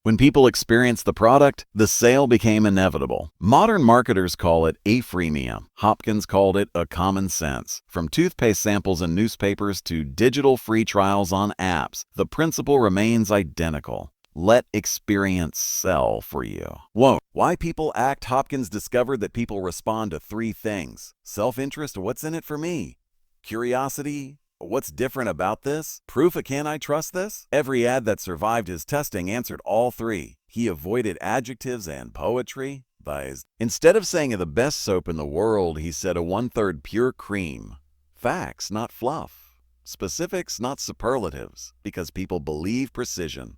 When people experienced the product, the sale became inevitable. Modern marketers call it a freemium. Hopkins called it a common sense. From toothpaste samples in newspapers to digital free trials on apps, the principle remains identical. Let experience sell for you. Whoa. Why people act? Hopkins discovered that people respond to three things. Self-interest, what's in it for me? Curiosity, what's different about this? Proof of can I trust this? Every ad that survived his testing answered all three. He avoided adjectives and poetry. Instead of saying the best soap in the world, he said a 1/3 pure cream. Facts, not fluff. Specifics, not superlatives, because people believe precision.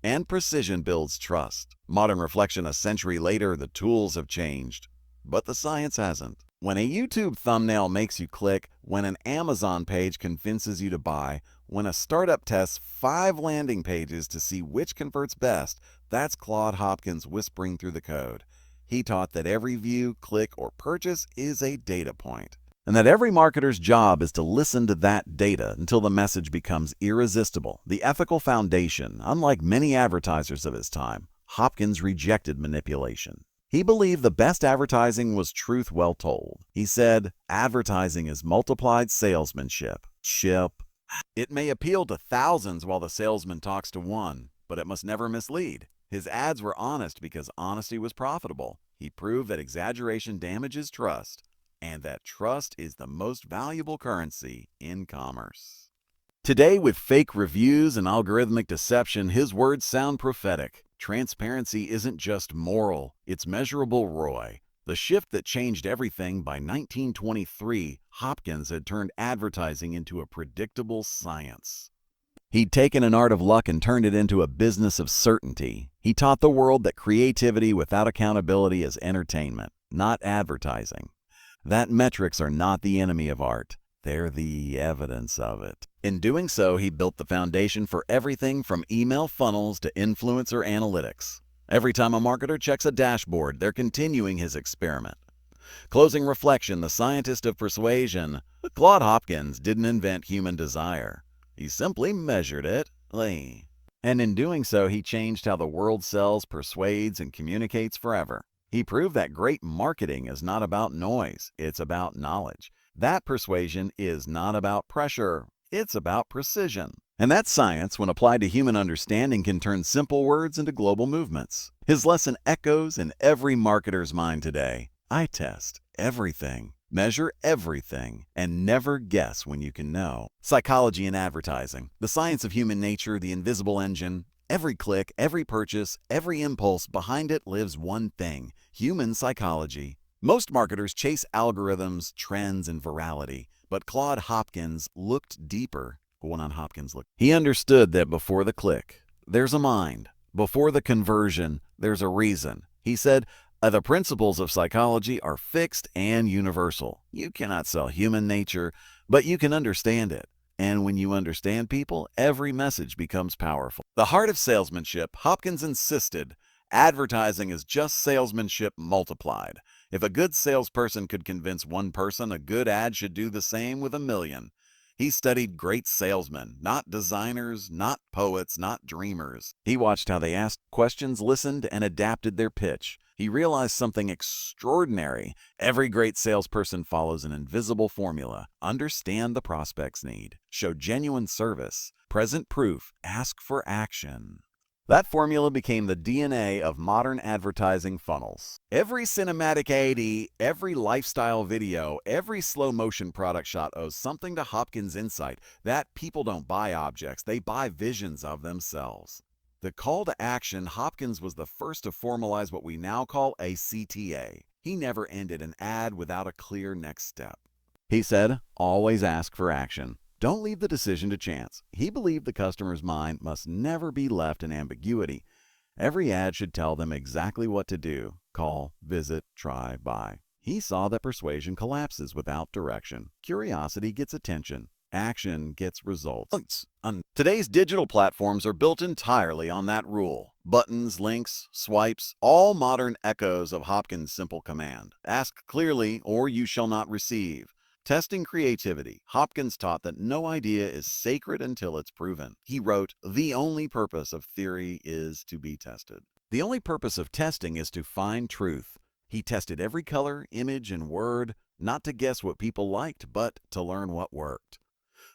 And precision builds trust. Modern reflection a century later, the tools have changed, but the science hasn't. When a YouTube thumbnail makes you click, when an Amazon page convinces you to buy, when a startup tests 5 landing pages to see which converts best, that's Claude Hopkins whispering through the code. He taught that every view, click, or purchase is a data point, and that every marketer's job is to listen to that data until the message becomes irresistible. The ethical foundation. Unlike many advertisers of his time, Hopkins rejected manipulation. He believed the best advertising was truth well told. He said, advertising is multiplied salesmanship. It may appeal to thousands while the salesman talks to one, but it must never mislead. His ads were honest because honesty was profitable. He proved that exaggeration damages trust, and that trust is the most valuable currency in commerce. Today, with fake reviews and algorithmic deception, his words sound prophetic. Transparency isn't just moral, it's measurable ROI. The shift that changed everything. By 1923, Hopkins had turned advertising into a predictable science. He'd taken an art of luck and turned it into a business of certainty. He taught the world that creativity without accountability is entertainment, not advertising. That metrics are not the enemy of art. They're the evidence of it. In doing so, he built the foundation for everything from email funnels to influencer analytics. Every time a marketer checks a dashboard, they're continuing his experiment. Closing reflection, the scientist of persuasion. Claude Hopkins didn't invent human desire. He simply measured it. And in doing so, he changed how the world sells, persuades, and communicates forever. He proved that great marketing is not about noise, it's about knowledge. That persuasion is not about pressure, it's about precision. And that science, when applied to human understanding, can turn simple words into global movements. His lesson echoes in every marketer's mind today. I test everything, measure everything, and never guess when you can know. Psychology in advertising. The science of human nature, the invisible engine. Every click, every purchase, every impulse, behind it lives one thing: human psychology. Most marketers chase algorithms, trends, and virality, but Claude Hopkins looked deeper. He understood that before the click, there's a mind. Before the conversion, there's a reason. He said, the principles of psychology are fixed and universal. You cannot sell human nature, but you can understand it. And when you understand people, every message becomes powerful. The heart of salesmanship. Hopkins insisted, advertising is just salesmanship multiplied. If a good salesperson could convince one person, a good ad should do the same with 1 million. He studied great salesmen, not designers, not poets, not dreamers. He watched how they asked questions, listened, and adapted their pitch. He realized something extraordinary. Every great salesperson follows an invisible formula. Understand the prospect's need. Show genuine service. Present proof. Ask for action. That formula became the DNA of modern advertising funnels. Every cinematic AD, every lifestyle video, every slow-motion product shot owes something to Hopkins' insight that people don't buy objects, they buy visions of themselves. The call to action. Hopkins was the first to formalize what we now call a CTA. He never ended an ad without a clear next step. He said, always ask for action. Don't leave the decision to chance. He believed the customer's mind must never be left in ambiguity. Every ad should tell them exactly what to do. Call, visit, try, buy. He saw that persuasion collapses without direction. Curiosity gets attention. Action gets results. Today's digital platforms are built entirely on that rule. Buttons, links, swipes, all modern echoes of Hopkins' simple command. Ask clearly or you shall not receive. Testing creativity, Hopkins taught that no idea is sacred until it's proven. He wrote, "The only purpose of theory is to be tested." The only purpose of testing is to find truth. He tested every color, image, and word, not to guess what people liked, but to learn what worked.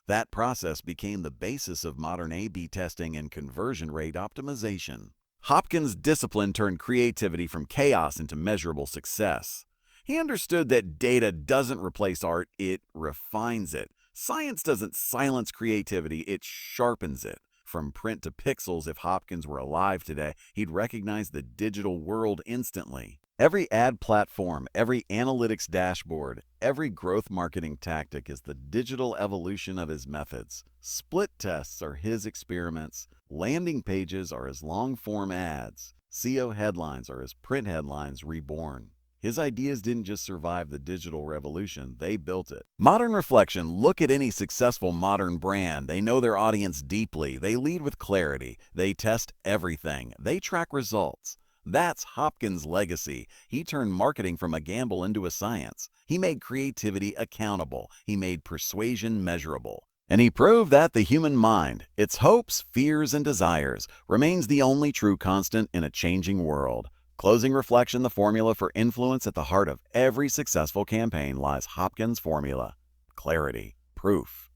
That process became the basis of modern A/B testing and conversion rate optimization. Hopkins' discipline turned creativity from chaos into measurable success. He understood that data doesn't replace art, it refines it. Science doesn't silence creativity, it sharpens it. From print to pixels, if Hopkins were alive today, he'd recognize the digital world instantly. Every ad platform, every analytics dashboard, every growth marketing tactic is the digital evolution of his methods. Split tests are his experiments. Landing pages are his long-form ads. SEO headlines are his print headlines reborn. His ideas didn't just survive the digital revolution, they built it. Modern reflection, look at any successful modern brand. They know their audience deeply. They lead with clarity. They test everything. They track results. That's Hopkins' legacy. He turned marketing from a gamble into a science. He made creativity accountable. He made persuasion measurable. And he proved that the human mind, its hopes, fears, and desires, remains the only true constant in a changing world. Closing reflection, the formula for influence at the heart of every successful campaign lies Hopkins' formula. Clarity, proof,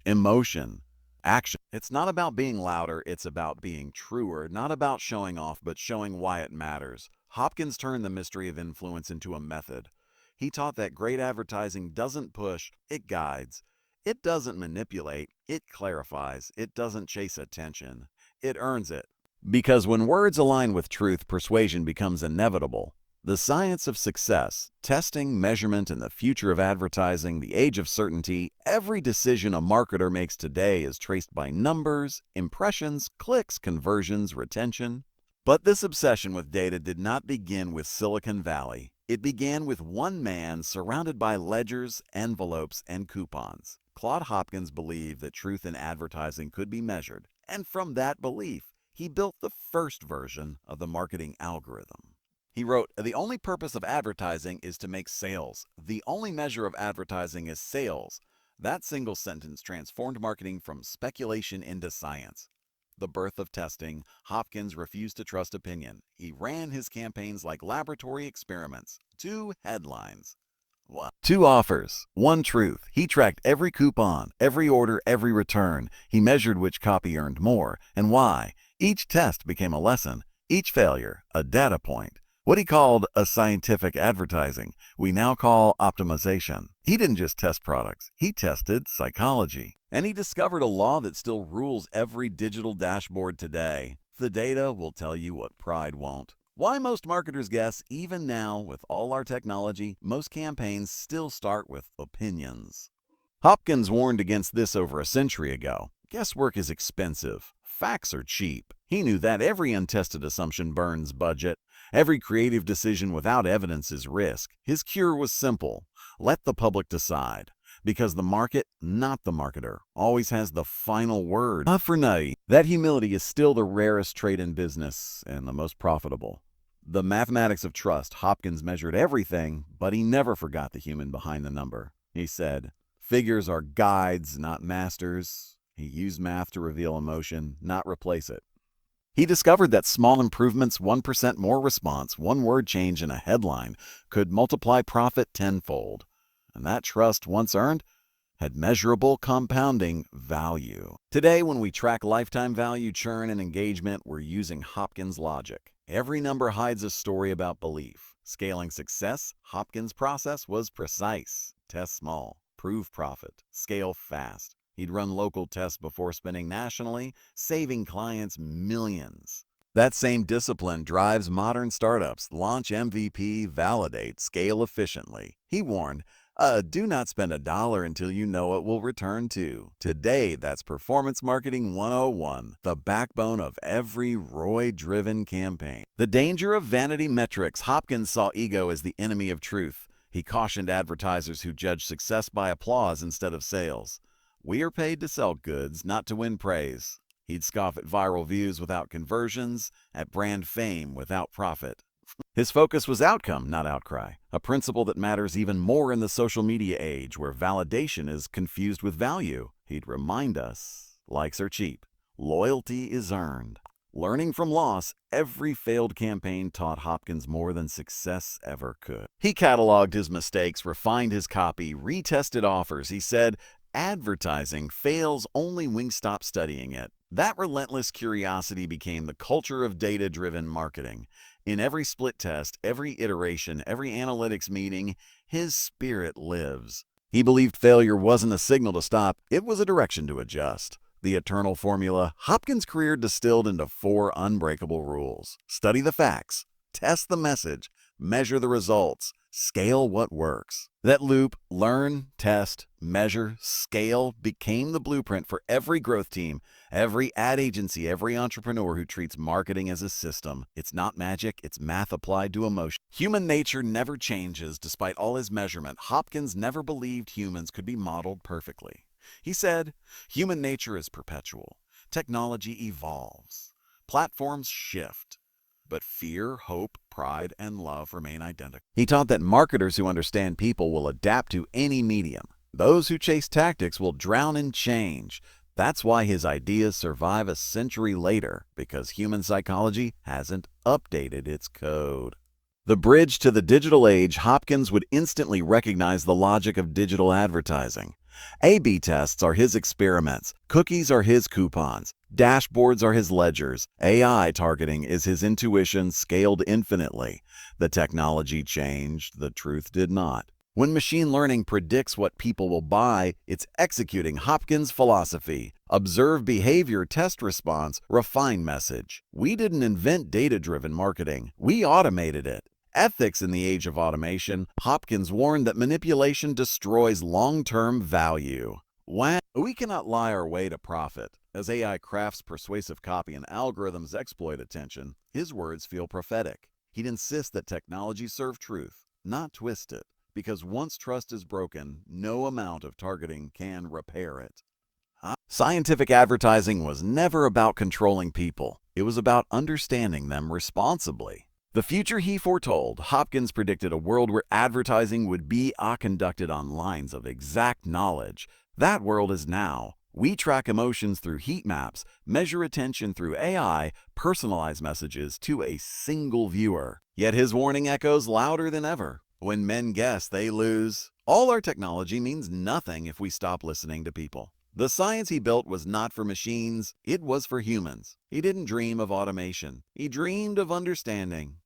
emotion, action. It's not about being louder, it's about being truer, not about showing off, but showing why it matters. Hopkins turned the mystery of influence into a method. He taught that great advertising doesn't push, it guides. It doesn't manipulate, it clarifies. It doesn't chase attention, it earns it. Because when words align with truth, persuasion becomes inevitable. The science of success, testing, measurement, and the future of advertising, the age of certainty, every decision a marketer makes today is traced by numbers, impressions, clicks, conversions, retention. But this obsession with data did not begin with Silicon Valley. It began with one man surrounded by ledgers, envelopes, and coupons. Claude Hopkins believed that truth in advertising could be measured, and from that belief, he built the first version of the marketing algorithm. He wrote, "The only purpose of advertising is to make sales. The only measure of advertising is sales." That single sentence transformed marketing from speculation into science. The birth of testing, Hopkins refused to trust opinion. He ran his campaigns like laboratory experiments. 2 headlines. 2 offers, 1 truth. He tracked every coupon, every order, every return. He measured which copy earned more and why. Each test became a lesson, each failure a data point. What he called a scientific advertising, we now call optimization. He didn't just test products, he tested psychology. And he discovered a law that still rules every digital dashboard today. The data will tell you what pride won't. Why most marketers guess, even now with all our technology, most campaigns still start with opinions. Hopkins warned against this over a century ago. Guesswork is expensive. Facts are cheap. He knew that every untested assumption burns budget. Every creative decision without evidence is risk. His cure was simple. Let the public decide. Because the market, not the marketer, always has the final word. That humility is still the rarest trait in business and the most profitable. The mathematics of trust, Hopkins measured everything, but he never forgot the human behind the number. He said, "Figures are guides, not masters." He used math to reveal emotion, not replace it. He discovered that small improvements, 1% more response, 1 word change in a headline, could multiply profit tenfold. And that trust, once earned, had measurable compounding value. Today, when we track lifetime value, churn, and engagement, we're using Hopkins' logic. Every number hides a story about belief. Scaling success, Hopkins' process was precise. Test small, prove profit, scale fast. He'd run local tests before spending nationally, saving clients millions. That same discipline drives modern startups. Launch MVP, validate, scale efficiently. He warned, do not spend $1 until you know it will return to. Today, that's Performance Marketing 101, the backbone of every ROI-driven campaign. The danger of vanity metrics. Hopkins saw ego as the enemy of truth. He cautioned advertisers who judge success by applause instead of sales. We are paid to sell goods, not to win praise. He'd scoff at viral views without conversions, at brand fame without profit. His focus was outcome, not outcry, a principle that matters even more in the social media age where validation is confused with value. He'd remind us, likes are cheap, loyalty is earned. Learning from loss, every failed campaign taught Hopkins more than success ever could. He cataloged his mistakes, refined his copy, retested offers. He said, advertising fails only when we stop studying it. That relentless curiosity became the culture of data-driven marketing. In every split test, every iteration, every analytics meeting, his spirit lives. He believed failure wasn't a signal to stop, it was a direction to adjust. The eternal formula, Hopkins' career distilled into 4 unbreakable rules. Study the facts, test the message, measure the results, scale what works. That loop, learn, test, measure, scale, became the blueprint for every growth team, every ad agency, every entrepreneur who treats marketing as a system. It's not magic, it's math applied to emotion. Human nature never changes despite all his measurement. Hopkins never believed humans could be modeled perfectly. He said, human nature is perpetual. Technology evolves. Platforms shift. But fear, hope, pride, and love remain identical. He taught that marketers who understand people will adapt to any medium. Those who chase tactics will drown in change. That's why his ideas survive a century later, because human psychology hasn't updated its code. The bridge to the digital age, Hopkins would instantly recognize the logic of digital advertising. A/B tests are his experiments, cookies are his coupons, dashboards are his ledgers, AI targeting is his intuition scaled infinitely. The technology changed, the truth did not. When machine learning predicts what people will buy, it's executing Hopkins' philosophy. Observe behavior, test response, refine message. We didn't invent data-driven marketing, we automated it. Ethics in the age of automation, Hopkins warned that manipulation destroys long-term value. We cannot lie our way to profit. As AI crafts persuasive copy and algorithms exploit attention, his words feel prophetic. He'd insist that technology serve truth, not twist it, because once trust is broken, no amount of targeting can repair it. Scientific advertising was never about controlling people. It was about understanding them responsibly. The future he foretold, Hopkins predicted a world where advertising would be conducted on lines of exact knowledge. That world is now. We track emotions through heat maps, measure attention through AI, personalize messages to a single viewer. Yet his warning echoes louder than ever. When men guess, they lose. All our technology means nothing if we stop listening to people. The science he built was not for machines, it was for humans. He didn't dream of automation. He dreamed of understanding.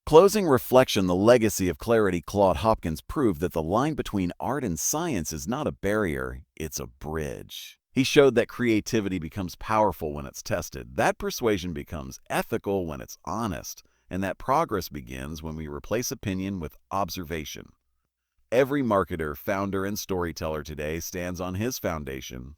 Closing reflection, the legacy of clarity, Claude Hopkins proved that the line between art and science is not a barrier, it's a bridge. He showed that creativity becomes powerful when it's tested, that persuasion becomes ethical when it's honest, and that progress begins when we replace opinion with observation. Every marketer, founder, and storyteller today stands on his foundation.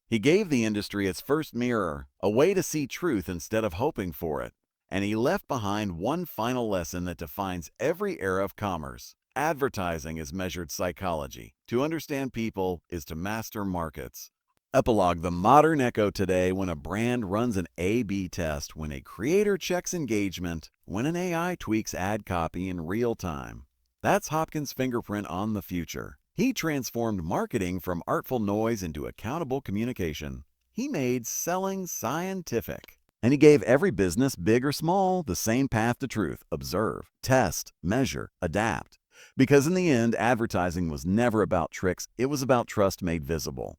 He gave the industry its first mirror, a way to see truth instead of hoping for it. And he left behind one final lesson that defines every era of commerce. Advertising is measured psychology. To understand people is to master markets. Epilogue, the modern echo today when a brand runs an A/B test, when a creator checks engagement, when an AI tweaks ad copy in real time. That's Hopkins' fingerprint on the future. He transformed marketing from artful noise into accountable communication. He made selling scientific. And he gave every business, big or small, the same path to truth. Observe, test, measure, adapt. Because in the end, advertising was never about tricks, it was about trust made visible.